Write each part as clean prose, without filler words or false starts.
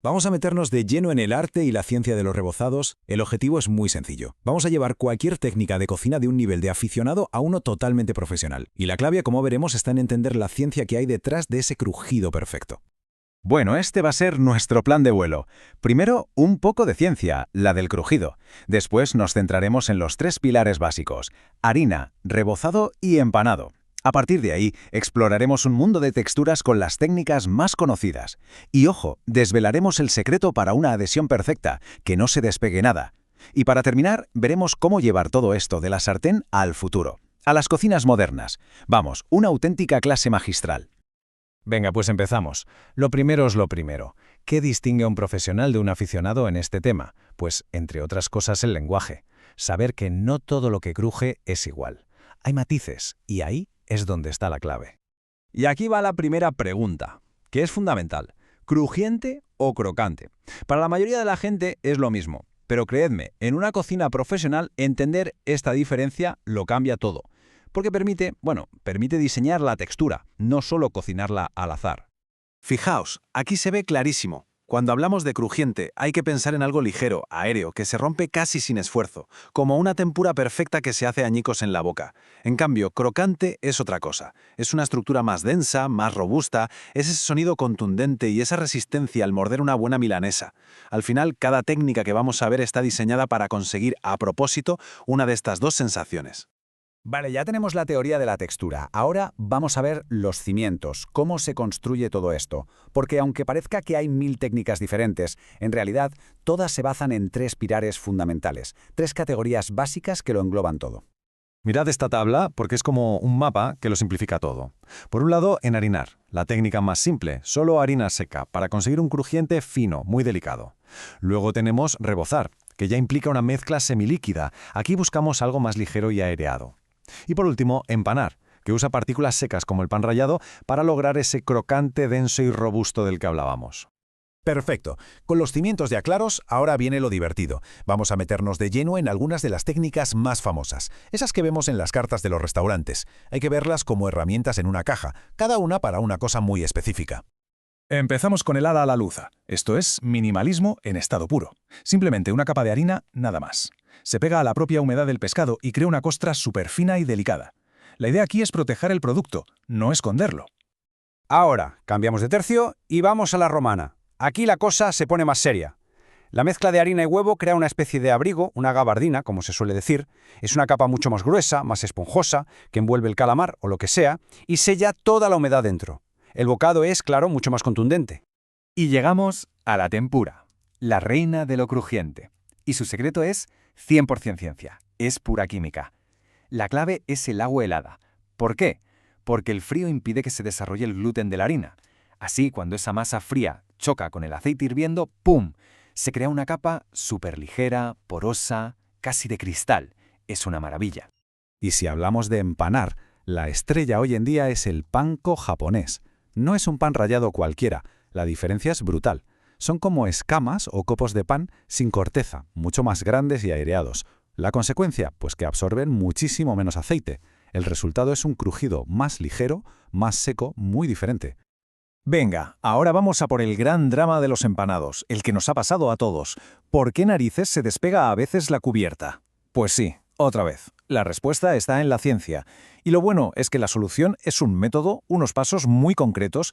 Vamos a meternos de lleno en el arte y la ciencia de los rebozados. El objetivo es muy sencillo. Vamos a llevar cualquier técnica de cocina de un nivel de aficionado a uno totalmente profesional. Y la clave, como veremos, está en entender la ciencia que hay detrás de ese crujido perfecto. Bueno, este va a ser nuestro plan de vuelo. Primero, un poco de ciencia, la del crujido. Después nos centraremos en los tres pilares básicos: harina, rebozado y empanado. A partir de ahí, exploraremos un mundo de texturas con las técnicas más conocidas. Y ojo, desvelaremos el secreto para una adhesión perfecta, que no se despegue nada. Y para terminar, veremos cómo llevar todo esto de la sartén al futuro, a las cocinas modernas. Vamos, una auténtica clase magistral. Venga, pues empezamos. Lo primero es lo primero. ¿Qué distingue a un profesional de un aficionado en este tema? Pues, entre otras cosas, el lenguaje. Saber que no todo lo que cruje es igual. Hay matices, y ahí es donde está la clave. Y aquí va la primera pregunta, que es fundamental. ¿Crujiente o crocante? Para la mayoría de la gente es lo mismo, pero creedme, en una cocina profesional entender esta diferencia lo cambia todo. Porque permite diseñar la textura, no solo cocinarla al azar. Fijaos, aquí se ve clarísimo. Cuando hablamos de crujiente, hay que pensar en algo ligero, aéreo, que se rompe casi sin esfuerzo, como una tempura perfecta que se hace añicos en la boca. En cambio, crocante es otra cosa. Es una estructura más densa, más robusta, es ese sonido contundente y esa resistencia al morder una buena milanesa. Al final, cada técnica que vamos a ver está diseñada para conseguir, a propósito, una de estas dos sensaciones. Vale, ya tenemos la teoría de la textura. Ahora vamos a ver los cimientos, cómo se construye todo esto. Porque aunque parezca que hay 1000 técnicas diferentes, en realidad todas se basan en tres pilares fundamentales, tres categorías básicas que lo engloban todo. Mirad esta tabla porque es como un mapa que lo simplifica todo. Por un lado, enharinar, la técnica más simple, solo harina seca, para conseguir un crujiente fino, muy delicado. Luego tenemos rebozar, que ya implica una mezcla semilíquida. Aquí buscamos algo más ligero y aireado. Y por último, empanar, que usa partículas secas como el pan rallado para lograr ese crocante denso y robusto del que hablábamos. Perfecto. Con los cimientos ya claros, ahora viene lo divertido. Vamos a meternos de lleno en algunas de las técnicas más famosas, esas que vemos en las cartas de los restaurantes. Hay que verlas como herramientas en una caja, cada una para una cosa muy específica. Empezamos con el hada a la luza. Esto es minimalismo en estado puro. Simplemente una capa de harina, nada más. Se pega a la propia humedad del pescado y crea una costra súper fina y delicada. La idea aquí es proteger el producto, no esconderlo. Ahora, cambiamos de tercio y vamos a la romana. Aquí la cosa se pone más seria. La mezcla de harina y huevo crea una especie de abrigo, una gabardina, como se suele decir. Es una capa mucho más gruesa, más esponjosa, que envuelve el calamar o lo que sea, y sella toda la humedad dentro. El bocado es, claro, mucho más contundente. Y llegamos a la tempura, la reina de lo crujiente. Y su secreto es 100% ciencia, es pura química. La clave es el agua helada. ¿Por qué? Porque el frío impide que se desarrolle el gluten de la harina. Así, cuando esa masa fría choca con el aceite hirviendo, ¡pum!, se crea una capa súper ligera, porosa, casi de cristal. Es una maravilla. Y si hablamos de empanar, la estrella hoy en día es el panko japonés. No es un pan rallado cualquiera, la diferencia es brutal. Son como escamas o copos de pan sin corteza, mucho más grandes y aireados. La consecuencia, pues que absorben muchísimo menos aceite. El resultado es un crujido más ligero, más seco, muy diferente. Venga, ahora vamos a por el gran drama de los empanados, el que nos ha pasado a todos. ¿Por qué narices se despega a veces la cubierta? Pues sí, otra vez. La respuesta está en la ciencia. Y lo bueno es que la solución es un método, unos pasos muy concretos.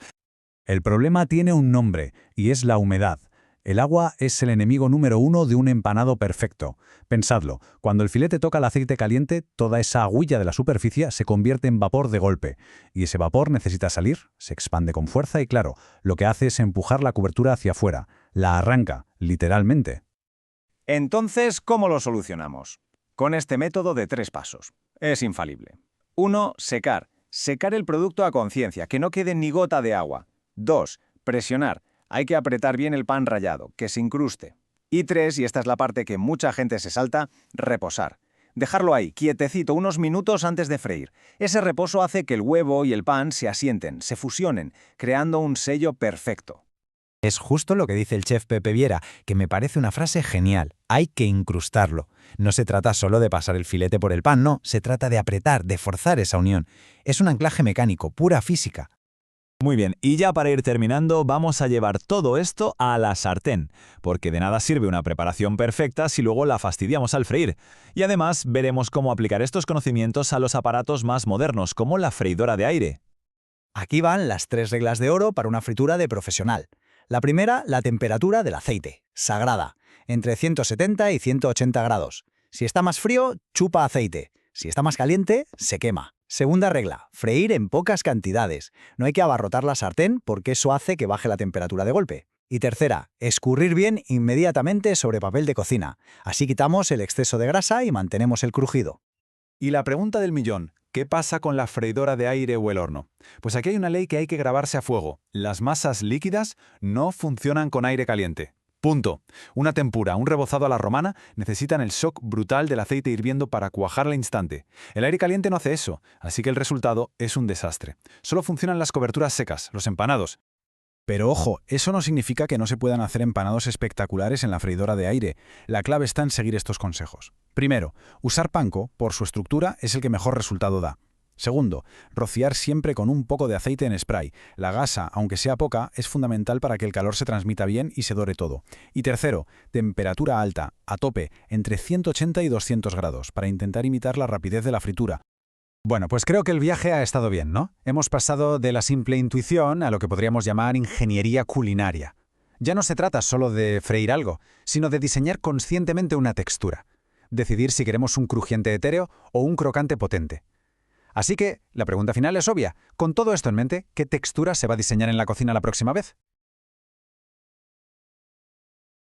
El problema tiene un nombre, y es la humedad. El agua es el enemigo número 1 de un empanado perfecto. Pensadlo, cuando el filete toca el aceite caliente, toda esa agüilla de la superficie se convierte en vapor de golpe. Y ese vapor necesita salir, se expande con fuerza y claro, lo que hace es empujar la cobertura hacia afuera. La arranca, literalmente. Entonces, ¿cómo lo solucionamos? Con este método de 3 pasos. Es infalible. 1. Secar. Secar el producto a conciencia, que no quede ni gota de agua. 2. Presionar. Hay que apretar bien el pan rallado, que se incruste. Y 3, y esta es la parte que mucha gente se salta, reposar. Dejarlo ahí, quietecito, unos minutos antes de freír. Ese reposo hace que el huevo y el pan se asienten, se fusionen, creando un sello perfecto. Es justo lo que dice el chef Pepe Viera, que me parece una frase genial. Hay que incrustarlo. No se trata solo de pasar el filete por el pan, no, se trata de apretar, de forzar esa unión. Es un anclaje mecánico, pura física. Muy bien, y ya para ir terminando, vamos a llevar todo esto a la sartén, porque de nada sirve una preparación perfecta si luego la fastidiamos al freír. Y además veremos cómo aplicar estos conocimientos a los aparatos más modernos, como la freidora de aire. Aquí van las 3 reglas de oro para una fritura de profesional. La primera, la temperatura del aceite, sagrada, entre 170 y 180 grados. Si está más frío, chupa aceite. Si está más caliente, se quema. Segunda regla, freír en pocas cantidades. No hay que abarrotar la sartén porque eso hace que baje la temperatura de golpe. Y tercera, escurrir bien inmediatamente sobre papel de cocina. Así quitamos el exceso de grasa y mantenemos el crujido. Y la pregunta del millón, ¿qué pasa con la freidora de aire o el horno? Pues aquí hay una ley que hay que grabarse a fuego. Las masas líquidas no funcionan con aire caliente. Punto. Una tempura, un rebozado a la romana necesitan el shock brutal del aceite hirviendo para cuajar al instante. El aire caliente no hace eso, así que el resultado es un desastre. Solo funcionan las coberturas secas, los empanados. Pero ojo, eso no significa que no se puedan hacer empanados espectaculares en la freidora de aire. La clave está en seguir estos consejos. Primero, usar panko, por su estructura, es el que mejor resultado da. Segundo, rociar siempre con un poco de aceite en spray. La gasa, aunque sea poca, es fundamental para que el calor se transmita bien y se dore todo. Y tercero, temperatura alta, a tope, entre 180 y 200 grados, para intentar imitar la rapidez de la fritura. Bueno, pues creo que el viaje ha estado bien, ¿no? Hemos pasado de la simple intuición a lo que podríamos llamar ingeniería culinaria. Ya no se trata solo de freír algo, sino de diseñar conscientemente una textura. Decidir si queremos un crujiente etéreo o un crocante potente. Así que, la pregunta final es obvia. Con todo esto en mente, ¿qué textura se va a diseñar en la cocina la próxima vez?